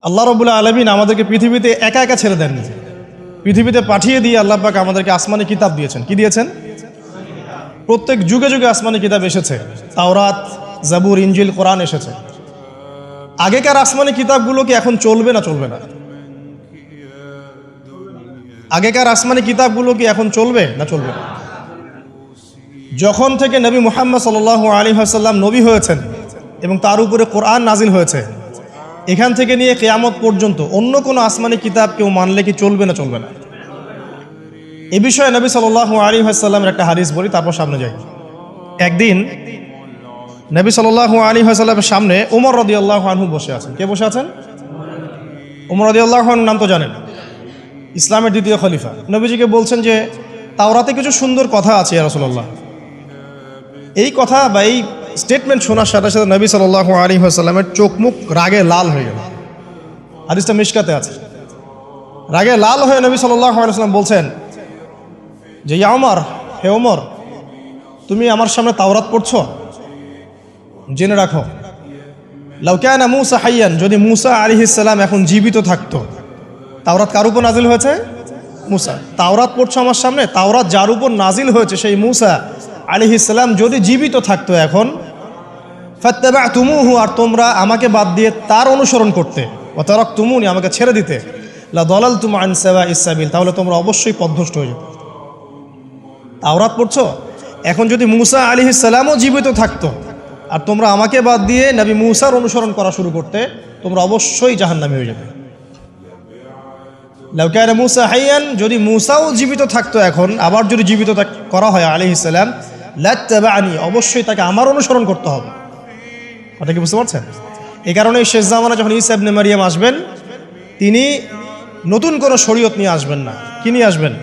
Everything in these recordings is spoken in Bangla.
আল্লাহ রাব্বুল আলামিন আমাদেরকে পৃথিবীতে একা একা ছেড়ে দেননি। পৃথিবীতে পাঠিয়ে দিয়ে আল্লাহ পাক আমাদেরকে আসমানি কিতাব দিয়েছেন। কি দিয়েছেন? প্রত্যেক যুগে যুগে আসমানি কিতাব এসেছে। তাওরাত, জাবুর, ইনজিল, কোরআন এসেছে। আগেকার আসমানি কিতাবগুলো কি এখন চলবে না চলবে না? আগেকার আসমানি কিতাবগুলো কি এখন চলবে না চলবে না? যখন থেকে নবী মুহাম্মদ সাল্লাল্লাহু আলাইহি ওয়াসাল্লাম নবী হয়েছেন এবং তার উপরে কোরআন নাজিল হয়েছে, এখান থেকে নিয়ে কিয়ামত পর্যন্ত অন্য কোনো আসমানি কিতাব কেউ মানলে কি চলবে না চলবে না? এ বিষয়ে নবী সাল্লাল্লাহু আলাইহি ওয়াসাল্লামের একটা হাদিস বলি, তারপর সামনে যাই। একদিন নবী সাল্লাল্লাহু আলাইহি ওয়াসাল্লামের সামনে ওমর রাদিয়াল্লাহু আনহু বসে আছেন। কে বসে আছেন? ওমর রাদিয়াল্লাহু আনহু নাম তো জানেন, ইসলামের দ্বিতীয় খলিফা। নবীজিকে বলছেন যে তাওরাতে কিছু সুন্দর কথা আছে ইয়া রাসূলুল্লাহ। এই কথা বা এই স্টেটমেন্ট শোনার সাথে সাথে নবী সাল্লাল্লাহু আলাইহি ওয়াসাল্লামের চোখ মুখ রাগে লাল হয়ে গেল। হাদিসটা মিশকাতে আছে। রাগে লাল হয়ে নবী সাল্লাল্লাহু আলাইহি ওয়াসাল্লাম বলছেন যে ইয়া ওমর, হে ওমর, তুমি আমার সামনে তাওরাত পড়ছো? জেনে রাখো, লাউ কানা মূসা হাইয়ান, যদি মূসা আলাইহিস সালাম এখন জীবিত থাকতো। তাওরাত কার উপর নাজিল হয়েছে? মূসা। তাওরাত পড়ছো আমার সামনে? তাওরাত যার উপর নাজিল হয়েছে সেই মূসা আলাইহিস সালাম যদি জীবিত থাকতো এখন, ফাত্তাবা'তুমুহু, আর তোমরা আমাকে বাদ দিয়ে তার অনুসরণ করতে, ওয়া তারাকতুমুনি, আমাকে ছেড়ে দিতে, লা দালালতুম আন সাওয়াইস সাবিল, তাহলে তোমরা অবশ্যই পথভ্রষ্ট হয়ে যেতে। তাওরাত পড়ছো, এখন যদি মূসা আলাইহিস সালামও জীবিত থাকতো আর তোমরা আমাকে বাদ দিয়ে নবী মূসার অনুসরণ করা শুরু করতে, তোমরা অবশ্যই জাহান্নামী হয়ে যেতে। লাউ কানা মূসা হাইয়ান, যদি মূসাও জীবিত থাকতো এখন, আবার যদি জীবিত করা হয় আলাইহিস সালাম, লাত্তাবা'নি, অবশ্যই তাকে আমার অনুসরণ করতে হবে। কথা কি বুঝতে পারছেন? এই কারণে শেষ জামানা যখন ঈসা ইবনে মারইয়াম আসবেন, তিনি নতুন কোনো শরীয়ত নিয়ে আসবেন না। কি নিয়ে আসবেন?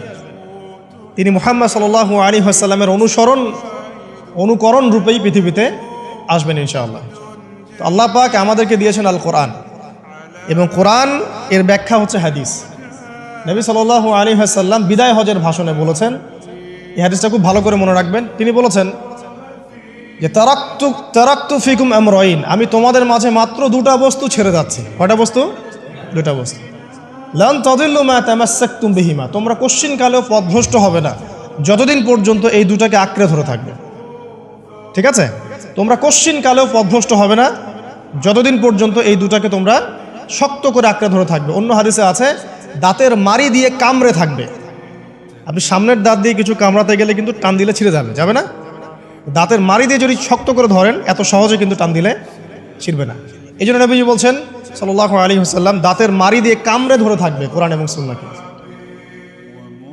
তিনি মুহাম্মদ সাল্লাল্লাহু আলাইহি ওয়াসাল্লামের অনুকরণ রূপেই পৃথিবীতে আসবেন ইনশাআল্লাহ। তো আল্লাহ পাক আমাদেরকে দিয়েছেন আল কোরআন, এবং কোরআন এর ব্যাখ্যা হচ্ছে হাদিস। নবী সাল্লাল্লাহু আলাইহি ওয়াসাল্লাম বিদায় হজের ভাষণে বলেছেন, এই হাদিসটা খুব ভালো করে মনে রাখবেন। তিনি বলেছেন যে তারাকতু ফিকুম আমরাইন, আমি তোমাদের মাঝে মাত্র দুটা বস্তু ছেড়ে যাচ্ছি। কয়টা বস্তু? দুটা বস্তু। লান তাদিল্লু মা তামাসসাকতুম বিহিমা, তোমরা কোশ্চিনকালেও পথভ্রষ্ট হবে না যতদিন পর্যন্ত এই দুটাকে আঁকড়ে ধরে থাকবে। ঠিক আছে? তোমরা কোশ্চিনকালেও পথভ্রষ্ট হবে না যতদিন পর্যন্ত এই দুটাকে তোমরা শক্ত করে আঁকড়ে ধরে থাকবে। অন্য হাদিসে আছে দাঁতের মাড়ি দিয়ে কামড়ে থাকবে। আপনি সামনের দাঁত দিয়ে কিছু কামড়াতে গেলে কিন্তু টান দিলে ছিঁড়ে যাবে না? দাঁতের মাড়ি দিয়ে যদি শক্ত করে ধরেন, এত সহজে কিন্তু টান দিলে ছিঁড়বে না। এই জন্য নবীজি বলছেন সাল্লাল্লাহু আলাইহি ওয়াসাল্লাম দাঁতের মাড়ি দিয়ে কামড়ে ধরে থাকবে কোরআন এবং সুন্নাহকে।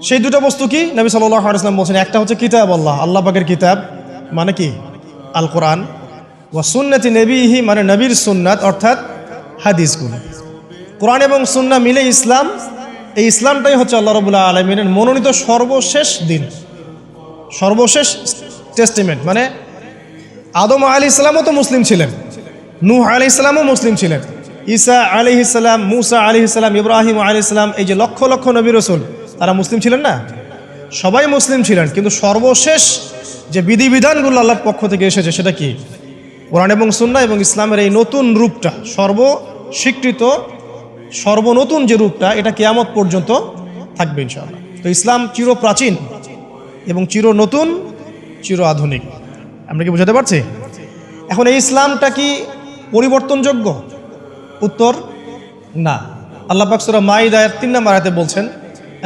সেই দুটো বস্তু কি? নবী সাল্লাল্লাহু আলাইহি ওয়াসাল্লাম বলছেন, একটা হচ্ছে কিতাব আল্লাহ, আল্লাহ পাকের কিতাব মানে কি? আল কোরআন। ওয়া সুন্নতি নবীহি, মানে নবীর সুন্নাত, অর্থাৎ হাদিসগুলো। কোরআন এবং সুন্নাহ মিলে ইসলাম। এই ইসলামটাই হচ্ছে আল্লাহ রাব্বুল আলামিনের মনোনীত সর্বশেষ দিন, সর্বশেষ টেস্টিমেন্ট। মানে আদম আলাইহিস সালামও তো মুসলিম ছিলেন, নূহ আলাইহিস সালামও মুসলিম ছিলেন, ঈসা আলাইহিস সালাম, মূসা আলাইহিস সালাম, ইব্রাহিম আলাইহিস সালাম, এই যে লক্ষ লক্ষ নবী রাসূল, তারা মুসলিম ছিলেন না? সবাই মুসলিম ছিলেন, কিন্তু সর্বশেষ যে বিধিবিধানগুলো আল্লাহর পক্ষ থেকে এসেছে সেটা কি? কোরআন এবং সুন্নাহ এবং ইসলামের এই নতুন রূপটা, সর্বস্বীকৃত সর্বনতুন যে রূপটা, এটা কিয়ামত পর্যন্ত থাকবে ইনশাআল্লাহ। তো ইসলাম চিরপ্রাচীন এবং চির নতুন, চির আধুনিক। আমরা কি বুঝাতে পারছি? এখন এই ইসলামটা কি পরিবর্তনযোগ্য? উত্তর না। আল্লাহ পাক সূরা মাইদার 3 নম্বর আয়াতে বলছেন,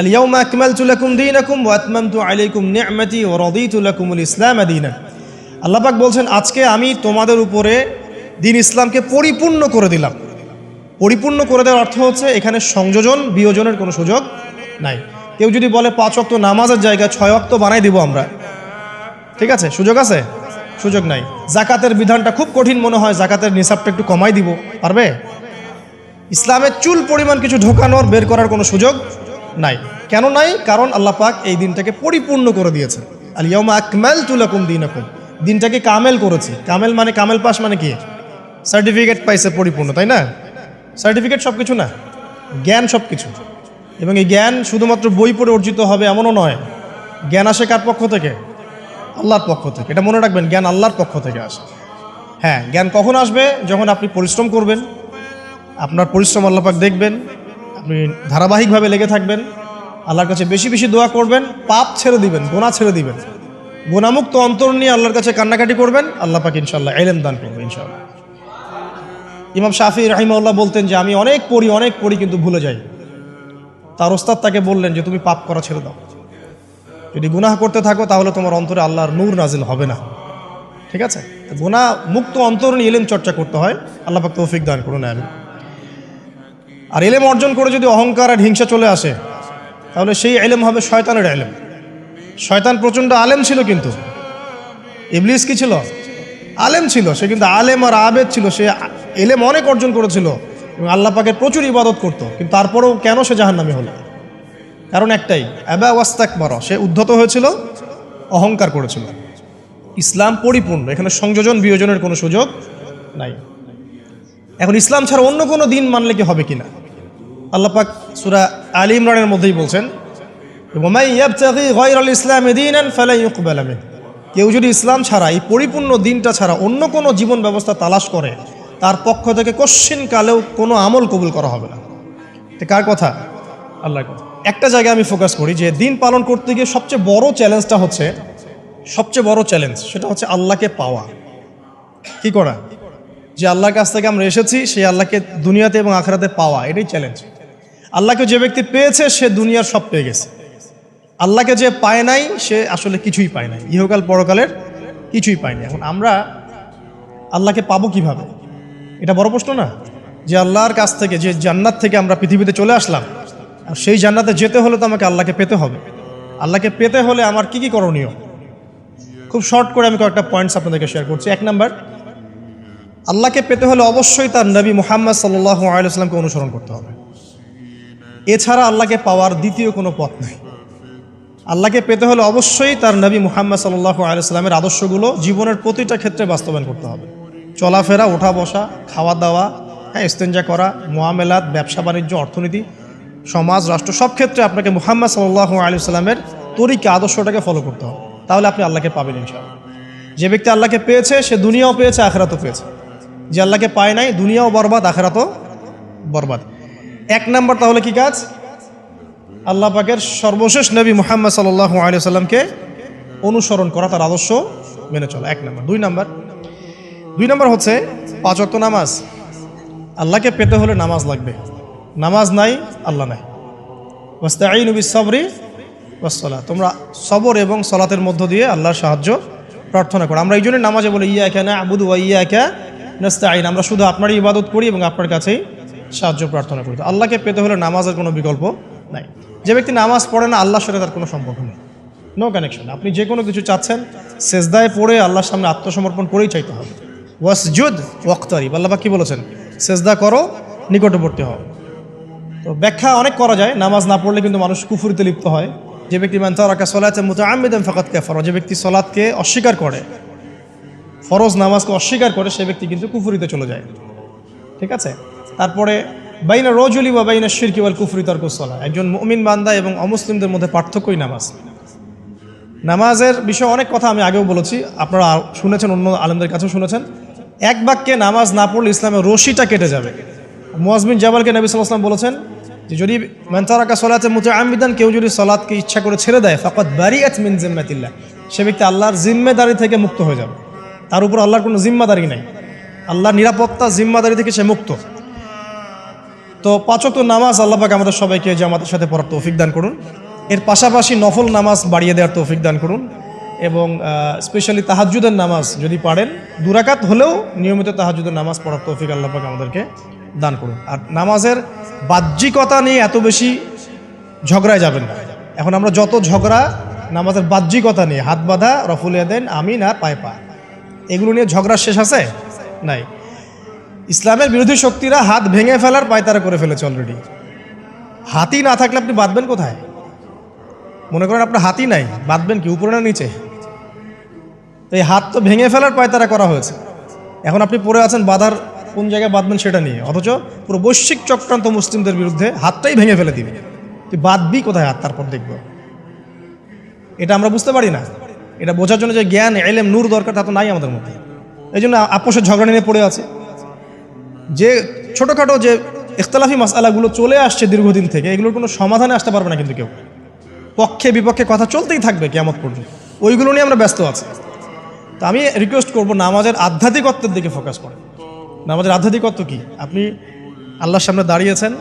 আল ইয়াউমা আকমালতু লাকুম দীনাকুম ওয়া আতমামতু আলাইকুম নি'মাতি ওয়া রাদিতু লাকুমুল ইসলাম দীনান। আল্লাহ পাক বলছেন, আজকে আমি তোমাদের উপরে দ্বীন ইসলামকে পরিপূর্ণ করে দিলাম। পরিপূর্ণ করে দেওয়ার অর্থ হচ্ছে এখানে সংযোজন বিয়োজনের কোনো সুযোগ নাই। কেউ যদি বলে 5 ওয়াক্ত নামাজের জায়গায় 6 ওয়াক্ত বানাই দিব আমরা, ঠিক আছে? সুযোগ আছে? সুযোগ নাই। জাকাতের বিধানটা খুব কঠিন মনে হয়, জাকাতের নিসাবটা একটু কমাই দিব, পারবে? ইসলামের চুল পরিমাণ কিছু ঢোকানোর বের করার কোনো সুযোগ নাই। কেন নাই? কারণ আল্লাহ পাক এই দিনটাকে পরিপূর্ণ করে দিয়েছে। আল ইয়াউমা আকমালতু লাকুম দীনাকুম, দিনটাকে কামেল করেছি। কামেল মানে, কামেল পাস মানে কি? সার্টিফিকেট পাইছে পরিপূর্ণ, তাই না? সার্টিফিকেট সব কিছু না, জ্ঞান সব কিছু। এবং এই জ্ঞান শুধুমাত্র বই পড়ে অর্জিত হবে এমনও নয়। জ্ঞান আসে কার পক্ষ থেকে? আল্লাহর পক্ষ থেকে। এটা মনে রাখবেন, জ্ঞান আল্লাহর পক্ষ থেকে আসে। হ্যাঁ, জ্ঞান কখন আসবে? যখন আপনি পরিশ্রম করবেন, আপনার পরিশ্রম আল্লাহ পাক দেখবেন, আপনি ধারাবাহিকভাবে লেগে থাকবেন, আল্লাহর কাছে বেশি বেশি দোয়া করবেন, পাপ ছেড়ে দিবেন, গুনাহ ছেড়ে দিবেন, গুনাহমুক্ত অন্তর নিয়ে আল্লাহর কাছে কান্নাকাটি করবেন, আল্লাহ পাক ইনশাআল্লাহ ইলম দান করবেন ইনশাআল্লাহ। ইমাম শাফি রাহিমাহুল্লাহ বলতেন যে আমি অনেক পড়ি কিন্তু ভুলে যাই। তার ওস্তাদ তাকে বললেন যে তুমি পাপ করা ছেড়ে দাও, যদি গুনাহ করতে থাকো তাহলে তোমার অন্তরে আল্লাহর নূর নাজিল হবে না। ঠিক আছে, গুনাহ মুক্ত অন্তর নিয়ে ইলম চর্চা করতে হয়। আল্লাহ পাক তৌফিক দান করুন আমিন। আর ইলম অর্জন করে যদি অহংকার আর হিংসা চলে আসে তাহলে সেই ইলম হবে শয়তানের ইলম। শয়তান প্রচণ্ড আলেম ছিল, কিন্তু ইবলিস কি ছিল? আলেম ছিল। সে কিন্তু আলেম আর আবেদ ছিল, সে ইলম অনেক অর্জন করেছিল এবং আল্লাহ পাকের প্রচুর ইবাদত করত, কিন্তু তারপরেও কেন সে জাহান্নামী হলো? কারণ একটাই, আবা ওয়াস্তাকবারা, সে উদ্ধত হয়েছিল, অহংকার করেছিল। ইসলাম পরিপূর্ণ, এখানে সংযোজন বিয়োজনের কোনো সুযোগ নাই। এখন ইসলাম ছাড়া অন্য কোনো দিন মানলে কি হবে কিনা? আল্লাহ পাক সূরা আলী ইমরানের মধ্যেই বলছেন, ওয়ামাই ইয়াবতাগি গায়রাল ইসলামি দীনান ফালা ইউকবালা মিনহু, কেউ যদি ইসলাম ছাড়া, এই পরিপূর্ণ দিনটা ছাড়া অন্য কোনো জীবন ব্যবস্থা তালাশ করে, তার পক্ষ থেকে কশ্চিন কালেও কোনো আমল কবুল করা হবে না। এটা কার কথা? আল্লাহর কথা। একটা জায়গায় আমি ফোকাস করি যে দিন পালন করতে গিয়ে সবচেয়ে বড় চ্যালেঞ্জটা হচ্ছে, সেটা হচ্ছে আল্লাহকে পাওয়া। কি করা? যে আল্লাহর কাছ থেকে আমরা এসেছি, সেই আল্লাহকে দুনিয়াতে এবং আখিরাতে পাওয়া, এটাই চ্যালেঞ্জ। আল্লাহকে যে ব্যক্তি পেয়েছে সে দুনিয়ার সব পেয়ে গেছে। আল্লাহকে যে পায় নাই সে আসলে কিছুই পায় নাই, ইহকাল পরকালের কিছুই পায়নি। এখন আমরা আল্লাহকে পাবো কিভাবে? এটা বড় প্রশ্ন না? যে আল্লাহর কাছ থেকে, যে জান্নাত থেকে আমরা পৃথিবীতে চলে আসলাম, আর সেই জান্নাতে যেতে হলে তো আমাকে আল্লাহকে পেতে হবে। আল্লাহকে পেতে হলে আমার কি কি করণীয়? খুব শর্ট করে আমি কয়েকটা পয়েন্টস আপনাদেরকে শেয়ার করছি। 1 নাম্বার, আল্লাহকে পেতে হলে অবশ্যই তার নবী মুহাম্মদ সাল্লাল্লাহু আলাইহি ওয়াসাল্লামকে অনুসরণ করতে হবে। এছাড়া আল্লাহকে পাওয়ার দ্বিতীয় কোনো পথ নেই। আল্লাহকে পেতে হলে অবশ্যই তার নবী মুহাম্মদ সাল্লাল্লাহু আলাইহি ওয়াসাল্লামের আদর্শগুলো জীবনের প্রতিটা ক্ষেত্রে বাস্তবায়ন করতে হবে। চলাফেরা, ওঠা বসা, খাওয়া দাওয়া, ইস্তেঞ্জা করা, মুআমালাত, ব্যবসা বাণিজ্য, অর্থনীতি, সমাজ, রাষ্ট্র, সব ক্ষেত্রে আপনাকে মুহাম্মদ সাল্লাল্লাহু আলাইহি ওয়াসাল্লামের তরিকা, আদর্শটাকে ফলো করতে হবে। তাহলে আপনি আল্লাহকে পাবেন ইনশাআল্লাহ। যে ব্যক্তি আল্লাহকে পেয়েছে সে দুনিয়াও পেয়েছে, আখিরাতও পেয়েছে। যে আল্লাহকে পায় নাই, দুনিয়াও বরবাদ, আখিরাতও বরবাদ। 1 নাম্বার তাহলে কি কাজ? আল্লাহ পাকের সর্বশেষ নবী মুহাম্মদ সাল্লাল্লাহু আলাইহি ওয়াসাল্লামকে অনুসরণ করা, তার আদর্শ মেনে চলা, 1 নাম্বার। 2 নাম্বার হচ্ছে 5 ওয়াক্ত নামাজ। আল্লাহকে পেতে হলে নামাজ লাগবে। নামাজ নাই, আল্লাহ নাই। ওয়াস্তাঈনু বিস-সাবরি ওয়াস-সালাহ, তোমরা সবর এবং সালাতের মধ্য দিয়ে আল্লাহর সাহায্য প্রার্থনা করো। আমরা এই জন্য নামাজে বলি ইয়াকা না'বুদু ওয়া ইয়াকা নাস্তাঈন, আমরা শুধু আপনারই ইবাদত করি এবং আপনার কাছেই সাহায্য প্রার্থনা করি। আল্লাহকে পেতে হলে নামাজের কোনো বিকল্প নাই। যে ব্যক্তি নামাজ পড়ে না, আল্লাহর সাথে তার কোনো সম্পর্ক নেই, নো কানেকশন। আপনি যে কোনো কিছু চাচ্ছেন, সেজদায় পড়ে আল্লাহর সামনে আত্মসমর্পণ করেই চাইতে হবে। ওয়াসজুদ ওয়াক্তারিব, আল্লাহ পাক কি বলেছেন? সেজদা করো, নিকটবর্তী হও। তো ব্যাখ্যা অনেক করা যায়। নামাজ না পড়লে কিন্তু মানুষ কুফরিতে লিপ্ত হয়। যে ব্যক্তি মান তারাকা সালাতান মুতাআম্মিদান ফাকাদ কাফারা, যে ব্যক্তি সালাতকে অস্বীকার করে, ফরজ নামাজকে অস্বীকার করে, সে ব্যক্তি কিন্তু কুফরিতে চলে যায়। ঠিক আছে। তারপরে বাইনা রাজুলি ওয়া বাইনা শিরকি ওয়াল কুফরি তারকুস সালাহ, একজন মুমিন বান্দা এবং অমুসলিমদের মধ্যে পার্থক্যই নামাজ। নামাজের বিষয়ে অনেক কথা আমি আগেও বলেছি, আপনারা শুনেছেন, অন্য আলেমদের কাছেও শুনেছেন। এক বাক্যে নামাজ না পড়লে ইসলামের রশিটা কেটে যাবে। মুআয বিন জাবালকে নবী সাল্লাল্লাহু আলাইহি ওয়াসাল্লাম বলেছেন যে যদি মান তারাকা সালাতান মুতাআম্মিদান, কেউ যদি সালাতকে ইচ্ছা করে ছেড়ে দেয়, ফাকাদ বারিআত মিন জিম্মাতিল্লাহ, সে ব্যক্তি আল্লাহর জিম্মেদারি থেকে মুক্ত হয়ে যাবে। তার উপর আল্লাহর কোনো জিম্মাদারি নাই, আল্লাহর নিরাপত্তা, জিম্মাদারি থেকে সে মুক্ত। তো 5 ওয়াক্ত নামাজ আল্লাহ পাক আমাদের সবাইকে জামাতের সাথে পড়ার তৌফিক দান করুন। এর পাশাপাশি নফল নামাজ বাড়িয়ে দেওয়ার তৌফিক দান করুন এবং স্পেশালি তাহাজ্জুদের নামাজ যদি পারেন 2 রাকাত হলেও নিয়মিত তাহাজ্জুদের নামাজ পড়ার তৌফিক আল্লাহ পাক আমাদেরকে দান করুন। আর নামাজের বাহ্যিকতা নিয়ে এত বেশি ঝগড়ায় যাবেন না। এখন আমরা যত ঝগড়া নামাজের বাহ্যিকতা নিয়ে, হাত বাঁধা, রফুল ইয়াদাইন, আমিন আর পায়ে পা, এগুলো নিয়ে ঝগড়া শেষ আছে? নাই। ইসলামের বিরোধী শক্তিরা হাত ভেঙে ফেলার পায়তারা করে ফেলেছে অলরেডি। হাতই না থাকলে আপনি বাঁধবেন কোথায়? মনে করেন আপনার হাতই নাই, বাঁধবেন কি উপরে না নিচে? এই হাত তো ভেঙে ফেলার পায়তারা করা হয়েছে। এখন আপনি পড়ে আছেন বাঁধার কোন জায়গায় বাঁধবেন সেটা নিয়ে, অথচ পুরো বৈশ্বিক চক্রান্ত মুসলিমদের বিরুদ্ধে হাতটাই ভেঙে ফেলে দিবে। তুই বাঁধবি কোথায় হাত? তারপর দেখব। এটা আমরা বুঝতে পারি না। এটা বোঝার জন্য যে জ্ঞান, ইলম, নূর দরকার তা তো নাই আমাদের মধ্যে। এই জন্য আপোষের ঝগড়া নিয়ে পড়ে আছে। যে ছোটোখাটো যে ইখতিলাফি মাসআলাগুলো চলে আসছে দীর্ঘদিন থেকে, এগুলোর কোনো সমাধানে আসতে পারবে না কিন্তু কেউ। পক্ষে বিপক্ষে কথা চলতেই থাকবে কিয়ামত পর্যন্ত, ওইগুলো নিয়ে আমরা ব্যস্ত আছি। তো আমি রিকোয়েস্ট করব নামাজের আধ্যাত্মিকত্বের দিকে ফোকাস করেন। নামাজের আধ্যাত্মিকত্ব কি? আপনি আল্লাহর সামনে দাঁড়িয়েছেন,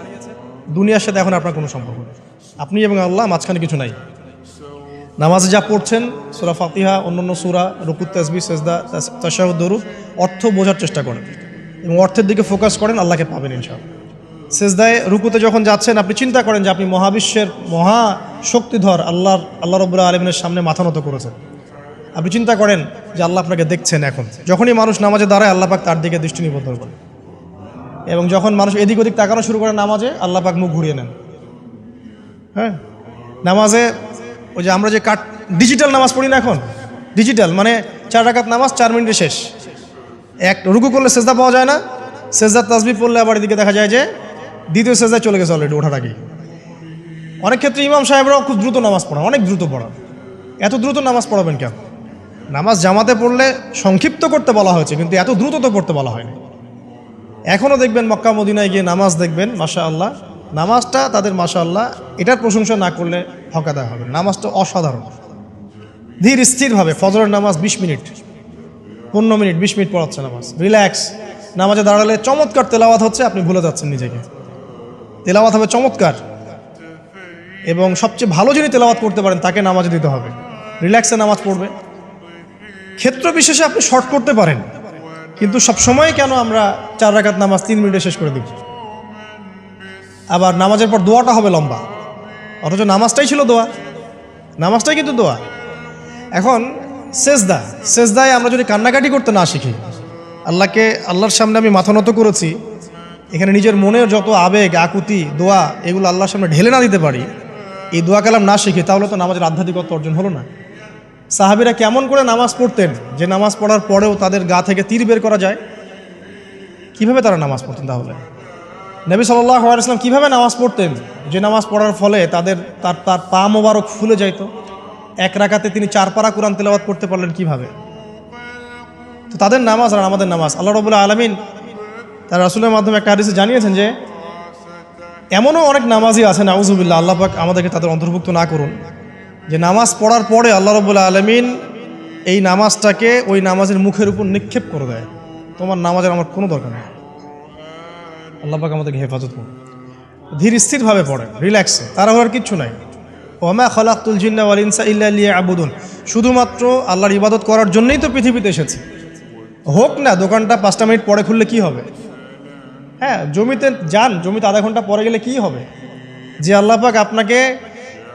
দুনিয়ার সাথে এখন আপনার কোনো সম্পর্ক নেই, আপনি এবং আল্লাহ, মাঝখানে কিছু নাই। নামাজে যা পড়ছেন সূরা ফাতিহা, অন্যান্য সূরা, রুকু, তাসবিহ, সিজদা, তাশাহুদ, দরুদ, অর্থ বোঝার চেষ্টা করেন এবং অর্থের দিকে ফোকাস করেন, আল্লাহকে পাবেন ইনশাআল্লাহ। সিজদায় রুকুতে যখন যাচ্ছেন আপনি চিন্তা করেন যে আপনি মহাবিশ্বের মহা শক্তিধর আল্লাহ রাব্বুল আলামিনের সামনে মাথা নত করেছেন। আপনি চিন্তা করেন যে আল্লাহ আপনাকে দেখছেন। এখন যখনই মানুষ নামাজে দাঁড়ায় আল্লাহ পাক তার দিকে দৃষ্টি নিবদ্ধ করেন, এবং যখন মানুষ এদিক ওদিক তাকানো শুরু করে নামাজে, আল্লাহ পাক মুখ ঘুরিয়ে নেন। হ্যাঁ, নামাজে ওই যে আমরা যে ডিজিটাল নামাজ পড়ি না, এখন ডিজিটাল মানে 4 রাকাত নামাজ 4 মিনিটে শেষ। এক রুকু করলে সেজদা পাওয়া যায় না, সেজদার তাসবিহ পড়লে আবার এদিকে দেখা যায় যে দ্বিতীয় সেজদায় চলে গেছে অলরেডি ওঠার আগেই। অনেক ক্ষেত্রে ইমাম সাহেবরাও খুব দ্রুত নামাজ পড়ান, অনেক দ্রুত পড়ান। এত দ্রুত নামাজ পড়াবেন কেন? নামাজ জামাতে পড়লে সংক্ষিপ্ত করতে বলা হয়েছে, কিন্তু এত দ্রুত তো পড়তে বলা হয়নি। এখনও দেখবেন মক্কা মদিনায় গিয়ে নামাজ দেখবেন, মাশাআল্লাহ, নামাজটা তাদের মাশাআল্লাহ এটার প্রশংসা না করলে হকাদায় হবে। নামাজটা অসাধারণ, ধীর স্থিরভাবে। ফজরের নামাজ 20 মিনিট, 15 মিনিট, 20 মিনিট পড়াচ্ছে নামাজ, রিল্যাক্স। নামাজে দাঁড়ালে চমৎকার তেলাওয়াত হচ্ছে, আপনি ভুলে যাচ্ছেন নিজেকে। তেলাওয়াত হবে চমৎকার, এবং সবচেয়ে ভালো যিনি তেলাওয়াত করতে পারেন তাকে নামাজে দিতে হবে। রিল্যাক্সে নামাজ পড়বে। ক্ষেত্র বিশেষে আপনি শর্ট করতে পারেন, কিন্তু সবসময় কেন আমরা 4 রাকাত নামাজ 3 মিনিটে শেষ করে দিব? আবার নামাজের পর দোয়াটা হবে লম্বা, অথচ নামাজটাই ছিল দোয়া, নামাজটাই কিন্তু দোয়া। এখন সেজদায় আমরা যদি কান্নাকাটি করতে না শিখি, আল্লাহর সামনে আমি মাথা নত করেছি, এখানে নিজের মনের যত আবেগ, আকুতি, দোয়া, এগুলো আল্লাহর সামনে ঢেলে না দিতে পারি, এই দোয়া কালাম না শিখি, তাহলে তো নামাজের আধ্যাত্মিকত্ব অর্জন হলো না। সাহাবীরা কেমন করে নামাজ পড়তেন যে নামাজ পড়ার পরেও তাদের গা থেকে তীর বের করা যায়? কিভাবে তারা নামাজ পড়তেন? তাহলে নবী সাল্লাল্লাহু আলাইহি ওয়াসাল্লাম কিভাবে নামাজ পড়তেন যে নামাজ পড়ার ফলে তার পা মোবারক ফুলে যাইত? 1 রাকাতে তিনি 4 পারা কোরআন তেলাওয়াত করতে পারলেন কিভাবে? তো তাদের নামাজ আর আমাদের নামাজ, আল্লাহ রাব্বুল আলামিন তার রাসূলের মাধ্যমে একটা হাদিসে জানিয়েছেন যে এমনও অনেক নামাজি আছে, নাউযুবিল্লাহ, আল্লাহ পাক আমাদেরকে তাদের অন্তর্ভুক্ত না করুন, যে নামাজ পড়ার পরে আল্লাহ রাব্বুল আলামিন এই নামাজটাকে ওই নামাজের মুখের উপর নিক্ষেপ করে দেয়। তোমার নামাজের আমার কোনো দরকার নেই। আল্লাহ পাক আমাদেরকে হেফাজত করুন। ধীর স্থিরভাবে পড়েন, রিল্যাক্সে, তাড়াহুড়ার কিচ্ছু নাই। ওয়া খালাকতুল জিন্না ওয়াল ইনসা ইল্লা লিয়াবুদুন, শুধুমাত্র আল্লাহর ইবাদত করার জন্যই তো পৃথিবীতে এসেছি। হোক না দোকানটা 5টা মিনিট পরে খুললে কি হবে? হ্যাঁ, জমিতে যান, জমিতে আধা ঘন্টা পরে গেলে কি হবে? যে আল্লাহ পাক আপনাকে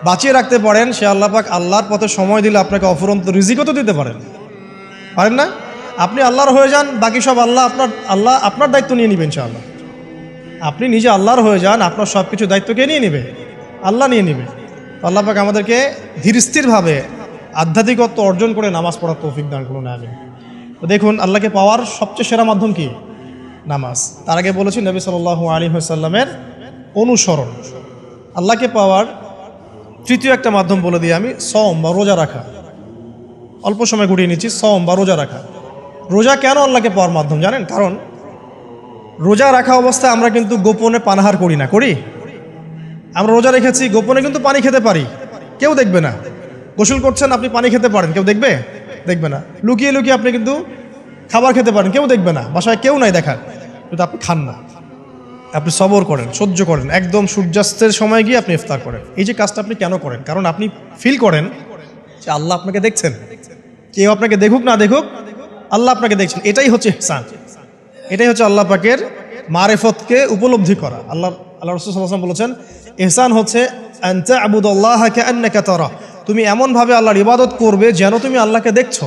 বাঁচিয়ে রাখতে পারেন, সে আল্লাহ পাক আল্লাহর পথে সময় দিলে আপনাকে অফুরন্ত রিজিকও তো দিতে পারেন না? আপনি আল্লাহর হয়ে যান, বাকি সব আল্লাহ আপনার দায়িত্ব নিয়ে নেবেন ইনশাআল্লাহ। আপনি নিজে আল্লাহর হয়ে যান, আপনার সব কিছু দায়িত্ব কে নিয়ে নেবে? আল্লাহ নিয়ে নেবে। আল্লাহ পাক আমাদেরকে ধীর স্থিরভাবে আধ্যাত্মিকত্ব অর্জন করে নামাজ পড়ার তৌফিক দান করুন, আমিন। তো দেখুন, আল্লাহকে পাওয়ার সবচেয়ে সেরা মাধ্যম কি? নামাজ। তার আগে বলেছি নবী সাল্লাল্লাহু আলাইহি ওয়াসাল্লামের অনুসরণ। আল্লাহকে পাওয়ার তৃতীয় একটা মাধ্যম বলে দিই আমি, সওম বা রোজা রাখা। অল্প সময় ঘুরিয়ে নিচ্ছি, সওম বা রোজা রাখা। রোজা কেন আল্লাহকে পাওয়ার মাধ্যম জানেন? কারণ রোজা রাখা অবস্থায় আমরা কিন্তু গোপনে পানাহার করি না, করি? আমরা রোজা রেখেছি, গোপনে কিন্তু পানি খেতে পারি, কেউ দেখবে না। গোসল করছেন, আপনি পানি খেতে পারেন, কেউ দেখবে না। লুকিয়ে লুকিয়ে আপনি কিন্তু খাবার খেতে পারেন, কেউ দেখবে না, বাসায় কেউ নাই দেখার, কিন্তু আপনি খান না। আপনি সবর করেন, সহ্য করেন, একদম সূর্যাস্তের সময় গিয়ে আপনি ইফতার করেন। এই যে কাজটা আপনি কেন করেন? কারণ আপনি ফিল করেন যে আল্লাহ আপনাকে দেখছেন। কেউ আপনাকে দেখুক না দেখুক, আল্লাহ আপনাকে দেখছেন। এটাই হচ্ছে ইহসান, এটাই হচ্ছে আল্লাহ পাকের মারিফতকে উপলব্ধি করা। আল্লাহ রাসূল সাল্লাল্লাহু আলাইহি ওয়াসাল্লাম বলেছেন, ইহসান হচ্ছে আন তা'বুদাল্লাহা কাআন্নাকা তারা, তুমি এমনভাবে আল্লাহর ইবাদত করবে যেন তুমি আল্লাহকে দেখছো।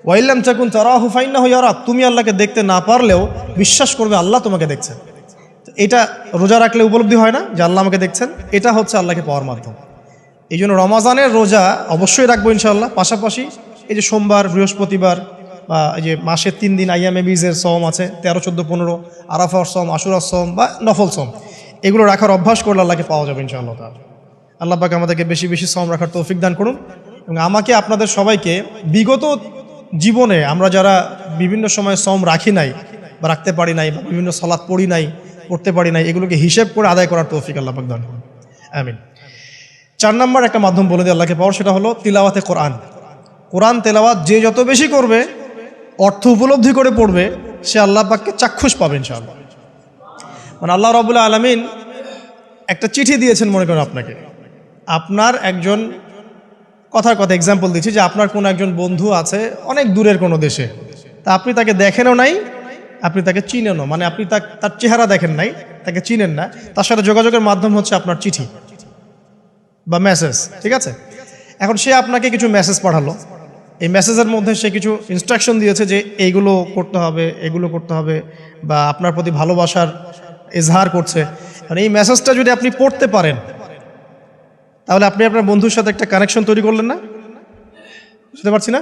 ওয়া ইল্লাম তাকুন তারাহু ফাইন্নাহু ইয়ারাক, তুমি আল্লাহকে দেখতে না পারলেও বিশ্বাস করবে আল্লাহ তোমাকে দেখছেন। এটা রোজা রাখলে উপলব্ধি হয় না যে আল্লাহ আমাকে দেখছেন? এটা হচ্ছে আল্লাহকে পাওয়ার মাধ্যম। এই জন্য রমাজানের রোজা অবশ্যই রাখবো ইনশাআল্লাহ। পাশাপাশি এই যে সোমবার, বৃহস্পতিবার, বা এই যে মাসের 3 দিন আইয়ামে বীজের সওম আছে, 13, 14, 15, আরাফার সওম, আশুরার সওম বা নফল সওম, এগুলো রাখার অভ্যাস করলে আল্লাহকে পাওয়া যাবে ইনশাআল্লাহ তাআলা। আল্লাহ পাক আমাদেরকে বেশি বেশি সওম রাখার তৌফিক দান করুন, এবং আমাকে আপনাদের সবাইকে বিগত জীবনে আমরা যারা বিভিন্ন সময় সওম রাখি নাই বা রাখতে পারি নাই, বা বিভিন্ন সালাত পড়ি নাই, পড়তে পারি নাই, এগুলোকে হিসেব করে আদায় করার তৌফিক আল্লাহ পাক দান করুন, আমিন। 4 নম্বর একটা মাধ্যম বলে দিই আল্লাহকে পাওয়ার, সেটা হলো তিলাওয়াতে কোরআন। কোরআন তেলাওয়াত যে যত বেশি করবে, অর্থ উপলব্ধি করে পড়বে, সে আল্লাহ পাককে চাক্ষুষ পাবে ইনশাআল্লাহ। মানে আল্লাহ রাব্বুল আলামিন একটা চিঠি দিয়েছেন, মনে করেন আপনাকে, আপনার একজন কথার কথা এক্সাম্পল দিচ্ছি, যে আপনার কোনো একজন বন্ধু আছে অনেক দূরের কোনো দেশে, তা আপনি তাকে দেখেনও নাই, আপনি তাকে চিনেনও, মানে আপনি তার চেহারা দেখেন নাই, তাকে চিনেন না, তার সাথে যোগাযোগের মাধ্যম হচ্ছে আপনার চিঠি বা মেসেজ, ঠিক আছে? এখন সে আপনাকে কিছু মেসেজ পাঠালো, এই মেসেজের মধ্যে সে কিছু ইনস্ট্রাকশন দিয়েছে যে এইগুলো করতে হবে, এগুলো করতে হবে, বা আপনার প্রতি ভালোবাসার ইজহার করছে। মানে এই মেসেজটা যদি আপনি পড়তে পারেন, তাহলে আপনি আপনার বন্ধুর সাথে একটা কানেকশন তৈরি করলেন না? বুঝতে পারছি না?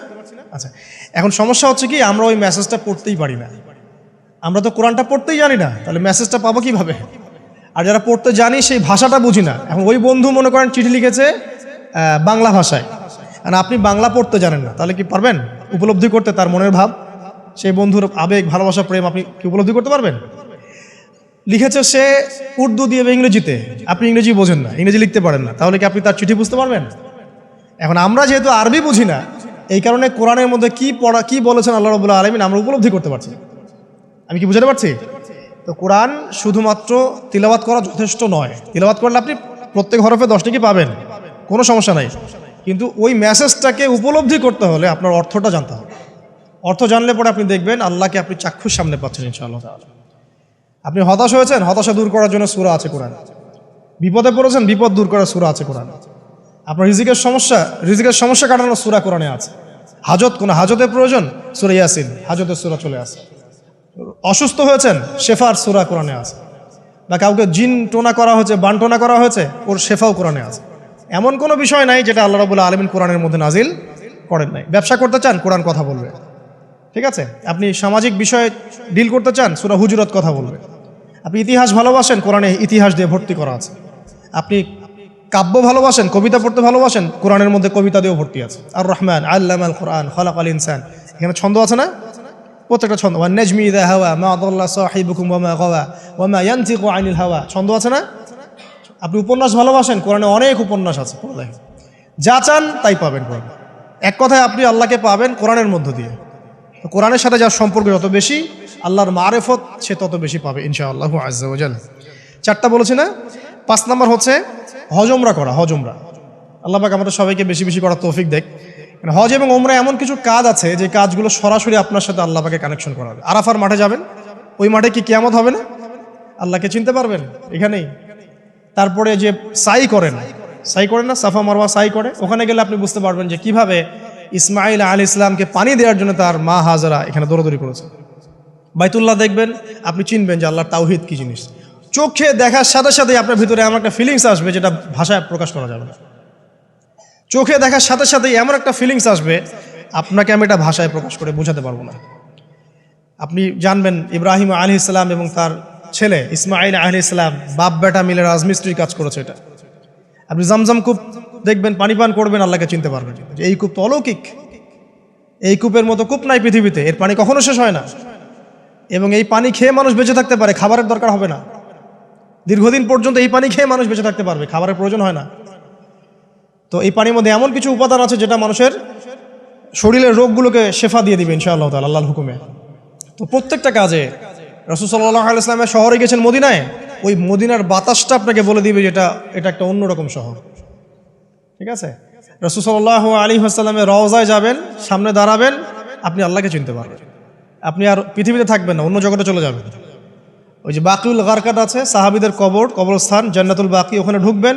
আচ্ছা, এখন সমস্যা হচ্ছে কি, আমরা ওই মেসেজটা পড়তেই পারি না, আমরা তো কোরআনটা পড়তেই জানি না, তাহলে মেসেজটা পাবো কিভাবে? আর যারা পড়তে জানি সেই ভাষাটা বুঝি না। এখন ওই বন্ধু মনে করেন চিঠি লিখেছে বাংলা ভাষায়, আর আপনি বাংলা পড়তে জানেন না, তাহলে কি পারবেন উপলব্ধি করতে তার মনের ভাব, সেই বন্ধুর আবেগ, ভালোবাসা, প্রেম আপনি কি উপলব্ধি করতে পারবেন? লিখেছে সে উর্দু দিয়ে বা ইংরেজিতে, আপনি ইংরেজি বোঝেন না, ইংরেজি লিখতে পারেন না, তাহলে কি আপনি তার চিঠি বুঝতে পারবেন? এখন আমরা যেহেতু আরবি বুঝি না, এই কারণে কোরআনের মধ্যে কি বলেছেন আল্লাহ রাব্বুল আলামিন আমরা উপলব্ধি করতে পারছি। আমি কি বুঝাতে পারছি? তো কোরআন শুধুমাত্র তিলাওয়াত করা যথেষ্ট নয়। তিলাওয়াত করলে আপনি প্রত্যেক হরফে 10 টাকা পাবেন, কোনো সমস্যা নাই, কিন্তু ওই মেসেজটাকে উপলব্ধি করতে হলে আপনার অর্থটা জানতে হবে। অর্থ জানলে পরে আপনি দেখবেন আল্লাহকে আপনি চাক্ষুষ সামনে পাচ্ছেন ইনশাআল্লাহ। আপনি হতাশ হয়েছেন, হতাশা দূর করার জন্য সূরা আছে কোরআন। বিপদে পড়েছেন, বিপদ দূর করার সূরা আছে কোরআন। আপনার রিজিকের সমস্যা কাটানোর সূরা কোরআনে আছে। কোনো হাজতের প্রয়োজন, সূরা ইয়াসিন, হাজতের সূরা চলে আসে। অসুস্থ হয়েছেন, শেফার সূরা কোরআনে আছে। বা কাউকে জিন টোনা করা হয়েছে, বানটোনা করা হয়েছে, ওর শেফাও কোরআনে আছে। এমন কোনো বিষয় নাই যেটা আল্লাহ রাব্বুল আলামিন কোরআনের মধ্যে নাজিল করেন নাই। ব্যবসা করতে চান, কোরআন কথা বলবে, ঠিক আছে? আপনি সামাজিক বিষয়ে ডিল করতে চান, সূরা হুজুরাত কথা বলবে। আপনি ইতিহাস ভালোবাসেন, কোরআনে ইতিহাস দিয়ে ভর্তি করা আছে। আপনি কাব্য ভালোবাসেন, কবিতা পড়তে ভালোবাসেন, কোরআনের মধ্যে কবিতা দিয়েও ভর্তি আছে। আর রহমান আল্লামাল কোরআন খালাকাল ইনসান, এখানে ছন্দ আছে না? প্রত্যেকটা ছন্দ, ওয়ান নাজমি ইযা হাওয়া মা দাল্লা সাহিবুকুম ওয়া মা গাওয়া ওয়া মা ইয়ানতিকু আনিল হাওয়া, ছন্দ আছে না? আপনি উপন্যাস ভালোবাসেন, কোরআনে অনেক উপন্যাস আছে, যা চান তাই পাবেন কোরআনে। এক কথায় আপনি আল্লাহকে পাবেন কোরআনের মধ্য দিয়ে। কোরআনের সাথে যার সম্পর্ক যত বেশি, আল্লাহর মারেফত সে তত বেশি পাবে ইনশাআল্লাহু আজ্জা ওয়া জাল। 4টা বলেছি না? 5 নম্বর হচ্ছে হজ ওমরা করা। হজ ওমরা আল্লাহ পাক আমাদের সবাইকে বেশি বেশি করার তৌফিক দেখ। হজ এবং ওমরা এমন কিছু কাজ আছে যে কাজগুলো সরাসরি আপনার সাথে আল্লাহ পাকে কানেকশন করা হবে। আরাফার মাঠে যাবেন, ওই মাঠে কি কিয়ামত হবে না? আল্লাহকে চিনতে পারবেন এখানেই। তারপরে যে সাই করেন না, সাফা মারওয়া সাই করে, ওখানে গেলে আপনি বুঝতে পারবেন যে কিভাবে ইসমাইল আলাইহিস সালামকে পানি দেওয়ার জন্য তার মা হাজরা এখানে দৌড়াদৌড়ি করেছে। বাইতুল্লাহ দেখবেন, আপনি চিনবেন যে আল্লাহর তাওহীদ কি জিনিস। চোখে দেখার সাথে সাথে আপনার ভিতরে এমন একটা ফিলিংস আসবে যেটা ভাষায় প্রকাশ করা যাবে না। চোখে দেখার সাথে সাথে এমন একটা ফিলিংস আসবে, আপনাকে আমি এটা ভাষায় প্রকাশ করে বোঝাতে পারবো না। আপনি জানবেন ইব্রাহিম আলাইহিস সালাম এবং তার ছেলে ইসমাইল আলাইহিস সালাম বাপ বেটা মিলে রাজমিস্ত্রির কাজ করেছে। এটা আপনি জামজাম কূপ দেখবেন, পানি পান করবেন, আল্লাহকে চিনতে পারবেন যে এই কূপ তো অলৌকিক, এই কূপের মতো কূপ নাই পৃথিবীতে, এর পানি কখনো শেষ হয় না, এবং এই পানি খেয়ে মানুষ বেঁচে থাকতে পারে, খাবারের দরকার হবে না। দীর্ঘদিন পর্যন্ত এই পানি খেয়ে মানুষ বেঁচে থাকতে পারবে, খাবারের প্রয়োজন হয় না। তো এই পানির মধ্যে এমন কিছু উপাদান আছে যেটা মানুষের শরীরের রোগগুলোকে শেফা দিয়ে দিবে ইনশাআল্লাহ তাআলা আল্লাহর হুকুমে। তো প্রত্যেকটা কাজে রাসূল সাল্লাল্লাহু আলাইহি ওয়াসাল্লাম শহরে গেছেন মদিনায়, ওই মদিনার বাতাসটা আপনাকে বলে দিবে যেটা এটা একটা অন্যরকম শহর, ঠিক আছে? রাসূল সাল্লাল্লাহু আলাইহি ওয়াসাল্লামের রওজায় যাবেন, সামনে দাঁড়াবেন, আপনি আল্লাহকে চিনতে পারবেন। আপনি আর পৃথিবীতে থাকবেন না, অন্য জগতে চলে যাবেন। ওই যে বাকিউল গারকাত আছে, সাহাবীদের কবরস্থান জান্নাতুল বাকি, ওখানে ঢুকবেন,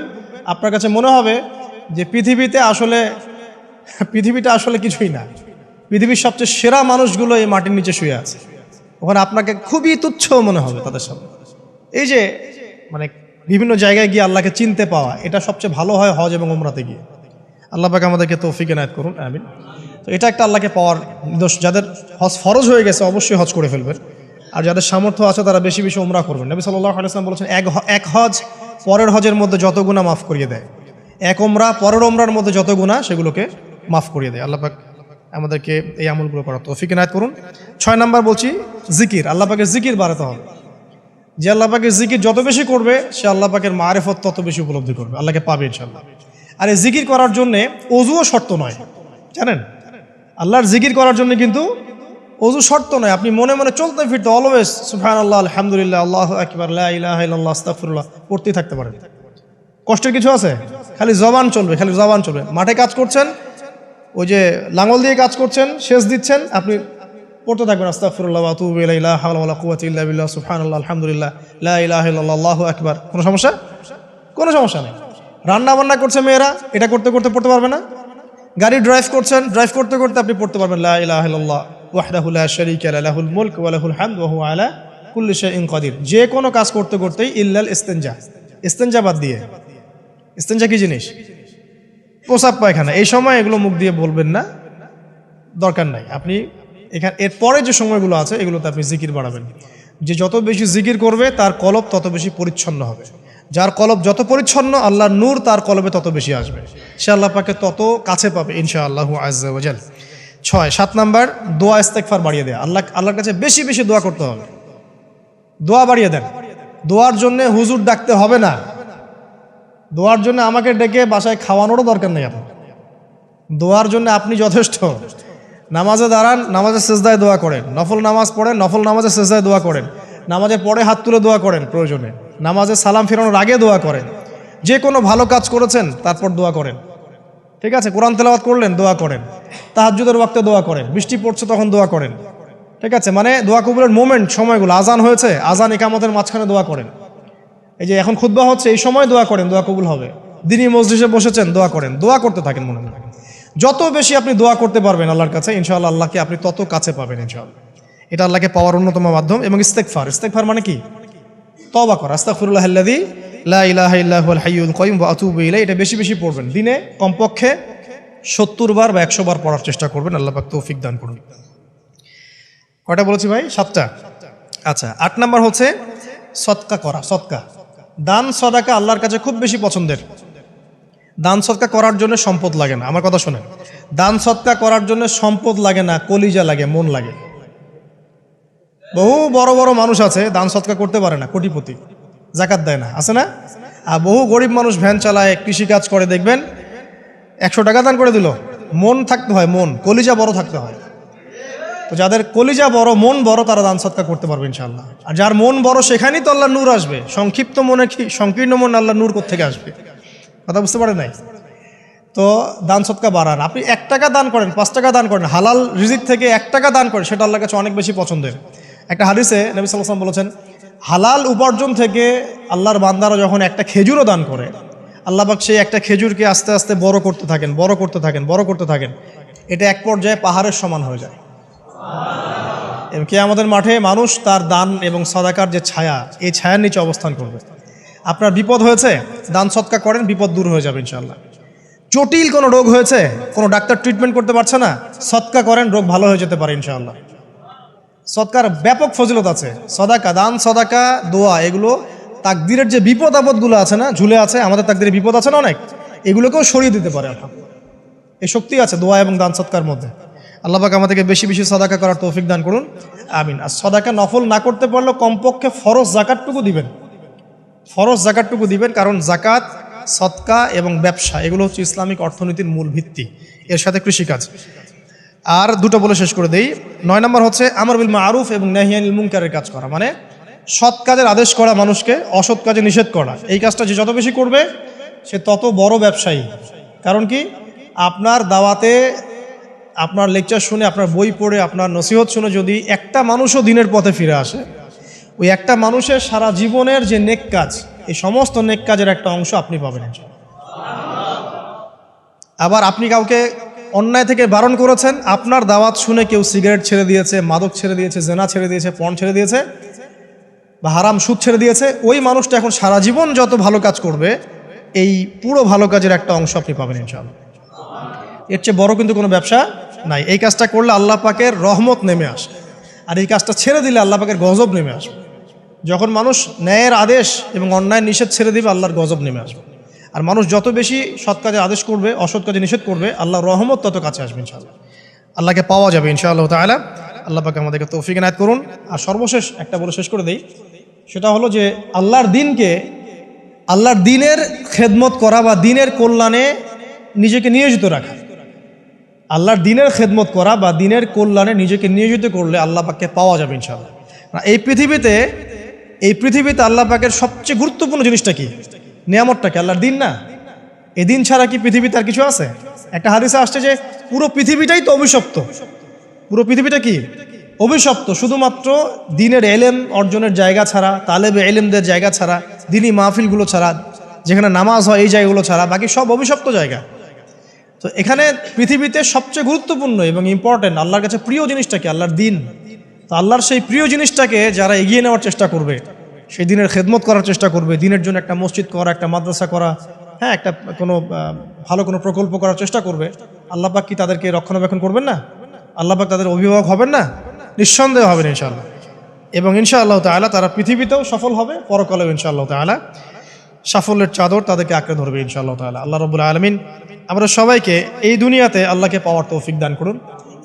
আপনার কাছে মনে হবে যে পৃথিবীটা আসলে কিছুই না। পৃথিবীর সবচেয়ে সেরা মানুষগুলো এই মাটির নিচে শুয়ে আছে, ওখানে আপনাকে খুবই তুচ্ছ মনে হবে তাদের সামনে। এই যে মানে বিভিন্ন জায়গায় গিয়ে আল্লাহকে চিনতে পাওয়া, এটা সবচেয়ে ভালো হয় হজ এবং উমরাতে গিয়ে। আল্লাহ পাক আমাদেরকে তৌফিক এনায়েত করুন, আমিন। তো এটা একটা আল্লাহকে পাওয়ার নিদর্শ। যাদের হজ ফরজ হয়ে গেছে অবশ্যই হজ করে ফেলবেন, আর যাদের সামর্থ্য আছে তারা বেশি বেশি উমরা করবেন। নবী সাল্লাল্লাহু আলাইহি ওয়াসাল্লাম বলেছেন, এক হজ পরের হজের মধ্যে যত গুনাহ মাফ করিয়ে দেয়, এক উমরা পরের উমরার মধ্যে যত গুনাহ সেগুলোকে মাফ করিয়ে দেয়। আল্লাহ পাক আমাদেরকে এই আমলগুলো করার তৌফিক এনায়েত করুন। 6 নাম্বার বলছি জিকির। আল্লাহ পাকের জিকির বাড়াতে হবে। যে আল্লাহ পাকের জিকির যত বেশি করবে সে আল্লাহ পাকের মারিফত তত বেশি উপলব্ধি করবে, আল্লাহকে পাবে ইনশাআল্লাহ। আর এই জিকির করার জন্যে অজুও শর্ত নয়, জানেন? আল্লাহর জিকির করার জন্য কিন্তু অজু শর্ত নয়। আপনি মনে মনে চলতে ফিরতে অলওয়েজ সুবহানাল্লাহ, আলহামদুলিল্লাহ, আল্লাহু আকবার, লা ইলাহা ইল্লাল্লাহ, আস্তাগফিরুল্লাহ পড়তেই থাকতে পারেন। কষ্টের কিছু আছে? খালি জবান চলবে, খালি জবান চলবে। মাঠে কাজ করছেন, ওই যে লাঙল দিয়ে কাজ করছেন, সেচ দিচ্ছেন, আপনি পড়তে থাকবেন আস্তাগফিরুল্লাহ ওয়া আতুবু ইলাইহি, লা হাওলা ওয়ালা কুওয়াতা ইল্লা বিল্লাহ, সুবহানাল্লাহ, আলহামদুলিল্লাহ, লা ইলাহা ইল্লাল্লাহ, আল্লাহু আকবার। কোনো সমস্যা? কোনো সমস্যা নেই। রান্না বান্না করছে মেয়েরা, এটা করতে করতে পড়তে পারবে না? গাড়ি ড্রাইভ করছেন, ড্রাইভ করতে করতে আপনি পড়তে পারবেন লা ইলাহা ইল্লাল্লাহ ওয়াহদাহু লা শারীকা লাহু, লাহুল মুলক ওয়া লাহুল হামদু ওয়া হুয়া আলা কুল্লি শাইইন কাদির। যে কোনো কাজ করতে করতেই ইল্লাল ইস্তিনজা, ইস্তিনজা বাদ দিয়ে। ইস্তিনজা কি জিনিস? প্রসাব পায়খানা। এই সময় এগুলো মুখ দিয়ে বলবেন না, দরকার নাই। আপনি এখানে এরপরে যে সময়গুলো আছে এগুলোতে আপনি জিকির বাড়াবেন। যে যত বেশি জিকির করবে তার কলব তত বেশি পরিচ্ছন্ন হবে। যার কলব যত পরিচ্ছন্ন, আল্লাহর নূর তার কলবে তত বেশি আসবে, সে আল্লাহ পাকে তত কাছে পাবে ইনশাআল্লাহু আযজা ওয়া জাল। 7 নাম্বার, দোয়া ইস্তেগফার বাড়িয়ে দেয়া। আল্লাহর কাছে বেশি বেশি দোয়া করতে হবে। দোয়া বাড়িয়ে দেন। দোয়ার জন্য হুজুর ডাকতে হবে না, দোয়ার জন্য আমাকে ডেকে বাসায় খাওয়ানোরও দরকার নেই আপনার। দোয়ার জন্য আপনি যথেষ্ট। নামাজে দাঁড়ান, নামাজে সেজদায় দোয়া করেন। নফল নামাজ পড়েন, নফল নামাজে সেজদায় দোয়া করেন। নামাজের পরে হাত তুলে দোয়া করেন প্রয়োজনে। নামাজে সালাম ফেরানোর আগে দোয়া করেন। যে কোনো ভালো কাজ করেছেন তারপর দোয়া করেন, ঠিক আছে? কোরআন তেলাওয়াত করলেন, দোয়া করেন। তাহাজ্জুদের ওয়াক্তে দোয়া করেন। বৃষ্টি পড়ছে তখন দোয়া করেন, ঠিক আছে? মানে দোয়া কবুলের মোমেন্ট, সময়গুলো, আজান হয়েছে, আজান ইকামতের মাঝখানে দোয়া করেন। এই যে এখন খুতবা হচ্ছে, এই সময় দোয়া করেন, দোয়া কবুল হবে। দিনই মসজিদে বসেছেন, দোয়া করেন, দোয়া করতে থাকেন মনে মনে। যত বেশি আপনি দোয়া করতে পারবেন আল্লাহর কাছে, ইনশাআল্লাহ আল্লাহকে আপনি তত কাছে পাবেন ইনশাআল্লাহ। এটা আল্লাহকে পাওয়ার অন্যতম মাধ্যম। এবং ইস্তেগফার, ইস্তেগফার মানে কি? তওবা করা। আস্তাগফিরুল্লাহাল্লাযী লা ইলাহা ইল্লা হুয়াল হাইয়ুল কাইয়ুম ওয়া আতুবু ইলাইহি। এটা বেশি বেশি পড়বেন। দিনে কমপক্ষে 70 বার বা 100 বার পড়ার চেষ্টা করবেন। আল্লাহ পাক তৌফিক দান করুন। কয়টা বলেছি ভাই? 7টা। আচ্ছা, 8 নাম্বার হচ্ছে সদকা করা। সদকা, দান সদাকা আল্লাহর কাছে খুব বেশি পছন্দের। দান সদকা করার জন্য সম্পদ লাগে না, আমার কথা শোনেন। দান সদকা করার জন্য সম্পদ লাগে না, কলিজা লাগে, মন লাগে। বহু বড় বড় মানুষ আছে দান সদকা করতে পারে না, কোটিপতি, জাকাত দেয় না, আছে না? আর বহু গরিব মানুষ ভ্যান চালায়, কৃষিকাজ করে, দেখবেন 100 টাকা দান করে দিল। মন থাকতে হয়, মন, কলিজা বড় থাকতে হয়। তো যাদের কলিজা বড়, মন বড়, তারা দান সদকা করতে পারবে ইনশাআল্লাহ। আর যার মন বড় সেখানেই তো আল্লাহ নূর আসবে। সংক্ষিপ্ত মনে কি, সংকীর্ণ মন আল্লাহ নূর কোত্থেকে আসবে? কথা বুঝতে পারে নাই? তো দান সদকা বাড়ান। আপনি 1 টাকা দান করেন, 5 টাকা দান করেন, হালাল রিজিক থেকে 1 টাকা দান করেন, সেটা আল্লাহর কাছে অনেক বেশি পছন্দের। একটা হাদিসে নবী সাল্লাল্লাহু আলাইহি ওয়াসাল্লাম বলেছেন, হালাল উপার্জন থেকে আল্লাহর বান্দারা যখন একটা খেজুরও দান করে, আল্লাহ পাক সেই একটা খেজুরকে আস্তে আস্তে বড় করতে থাকেন, বড় করতে থাকেন, বড় করতে থাকেন। এটা এক পর্যায়ে পাহাড়ের সমান হয়ে যায়। এবং কিয়ামতের মাঠে মানুষ তার দান এবং সাদাকার যে ছায়া, এই ছায়ার নিচে অবস্থান করবে। আপনার বিপদ হয়েছে, দান সদকা করেন, বিপদ দূর হয়ে যাবে ইনশাআল্লাহ। জটিল কোনো রোগ হয়েছে, কোনো ডাক্তার ট্রিটমেন্ট করতে পারছে না, সদকা করেন, রোগ ভালো হয়ে যেতে পারে ইনশাআল্লাহ। সদকার ব্যাপক ফজিলত আছে। সদাকা, দান সদাকা, দোয়া, এগুলো তাকদিরের যে বিপদ আপদগুলো আছে না, ঝুলে আছে, আমাদের তাকদিরে বিপদ আছে না অনেক, এগুলোকেও সরিয়ে দিতে পারে আল্লাহ। এই শক্তি আছে দোয়া এবং দান সদকার মধ্যে। আল্লাহ পাক আমাদেরকে বেশি বেশি সদাকা করার তৌফিক দান করুন, আমিন। আর সদাকা নফল না করতে পারলেও কমপক্ষে ফরজ জাকাতটুকু দিবেন, ফরজ জাকাতটুকু দিবেন। কারণ জাকাত, সদকা এবং ব্যবসা, এগুলো হচ্ছে ইসলামিক অর্থনীতির মূল ভিত্তি, এর সাথে কৃষিকাজ। আর দুটো বলে শেষ করে দেই। 9 নম্বর হচ্ছে আমর বিল মারুফ এবং নাহি আনিল মুনকারের কাজ করা, মানে সৎ কাজের আদেশ করা, মানুষকে অসৎ কাজে নিষেধ করা। এই কাজটা যে যত বেশি করবে সে তত বড় ব্যবসায়ী। কারণ কি, আপনার দাওয়াতে, আপনার লেকচার শুনে, আপনার বই পড়ে, আপনার নসিহত শুনে যদি একটা মানুষও দিনের পথে ফিরে আসে, ওই একটা মানুষের সারা জীবনের যে নেক কাজ, এই সমস্ত নেক কাজের একটা অংশ আপনি পাবেন। আবার আপনি কাউকে অন্যায় থেকে বারণ করেছেন, আপনার দাওয়াত শুনে কেউ সিগারেট ছেড়ে দিয়েছে, মাদক ছেড়ে দিয়েছে, জেনা ছেড়ে দিয়েছে, পণ ছেড়ে দিয়েছে, বা হারাম সুদ ছেড়ে দিয়েছে, ওই মানুষটা এখন সারা জীবন যত ভালো কাজ করবে, এই পুরো ভালো কাজের একটা অংশ আপনি পাবেন ইনশাআল্লাহ। এর চেয়ে বড় কিন্তু কোনো ব্যবসা নাই। এই কাজটা করলে আল্লাহ পাকের রহমত নেমে আসে, আর এই কাজটা ছেড়ে দিলে আল্লাহ পাকের গজব নেমে আসবে। যখন মানুষ ন্যায়ের আদেশ এবং অন্যায় নিষেধ ছেড়ে দিবে, আল্লাহর গজব নেমে আসবে। আর মানুষ যত বেশি সৎ কাজে আদেশ করবে, অসৎ কাজে নিষেধ করবে, আল্লাহর রহমত তত কাছে আসবে ইনশাআল্লাহ। আল্লাহকে পাওয়া যাবে ইনশাআল্লাহ তাআলা। আল্লাহ পাক আমাদেরকে তৌফিক এনায়েত করুন। আর সর্বশেষ একটা বলে শেষ করে দেই, সেটা হলো যে আল্লাহর দিনের খেদমত করা বা দিনের কল্যাণে নিজেকে নিয়োজিত রাখা। আল্লাহর দিনের খেদমত করা বা দিনের কল্যাণে নিজেকে নিয়োজিত করলে আল্লাহ পাককে পাওয়া যাবে ইনশাআল্লাহ। এই পৃথিবীতে আল্লাহ পাকের সবচেয়ে গুরুত্বপূর্ণ জিনিসটা কি? নিয়ামতটা কি? আল্লাহর দিন না? এই দিন ছাড়া কি পৃথিবীতে আর কিছু আছে? একটা হাদিসে আসছে যে পুরো পৃথিবীটাই তো অভিশপ্ত। পুরো পৃথিবীটা কি? অভিশপ্ত। শুধুমাত্র দিনের এলেম অর্জনের জায়গা ছাড়া, তালেবে এলেমদের জায়গা ছাড়া, দিনী মাহফিলগুলো ছাড়া, যেখানে নামাজ হয় এই জায়গাগুলো ছাড়া বাকি সব অভিশপ্ত জায়গা। তো এখানে পৃথিবীতে সবচেয়ে গুরুত্বপূর্ণ এবং ইম্পর্টেন্ট আল্লাহর কাছে প্রিয় জিনিসটা কি? আল্লাহর দিন। তো আল্লাহর সেই প্রিয় জিনিসটাকে যারা এগিয়ে নেওয়ার চেষ্টা করবে, সেই দিনের খেদমত করার চেষ্টা করবে, দিনের জন্য একটা মসজিদ করা, একটা মাদ্রাসা করা, হ্যাঁ, একটা ভালো কোনো প্রকল্প করার চেষ্টা করবে, আল্লাহ পাক কি তাদেরকে রক্ষণাবেক্ষণ করবেন না? আল্লাহ পাক তাদের অভিভাবক হবেন না? নিঃসন্দেহ হবেন ইনশাআল্লাহ। এবং ইনশাআল্লাহ তাআলা তারা পৃথিবীতেও সফল হবে, পরকালেও ইনশাআল্লাহ তাআলা সাফল্যের চাদর তাদেরকে আঁকড়ে ধরবে ইনশাআল্লাহ তাআলা। আল্লাহ রাব্বুল আলামিন আমরা সবাইকে এই দুনিয়াতে আল্লাহকে পাওয়ার তৌফিক দান করুন,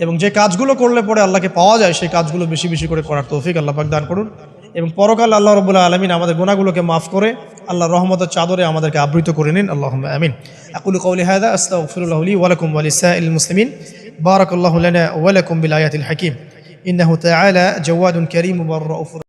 এবং যে কাজগুলো করলে পরে আল্লাহকে পাওয়া যায় সেই কাজগুলো বেশি বেশি করে করার তৌফিক আল্লাহ পাক দান করুন, এবং পরকাল আল্লাহ রাব্বুল আলামিন আমাদের গুনাহগুলোকে মাফ করে আল্লাহর রহমতের চাদরে আমাদেরকে আবৃত করে নিন। আল্লাহুম্মা আমিন। আকুলু কওলি হাযা আস্তাগফিরুল্লাহ লি ওয়া লাকুম ওয়া লিসাইরিল মুসলিমিন। বারাকাল্লাহু লানা ওয়া লাকুম বিল আয়াতিল হাকীম। ইন্নাহু তাআলা জাওয়াদুন কারীমুর রাউফুর।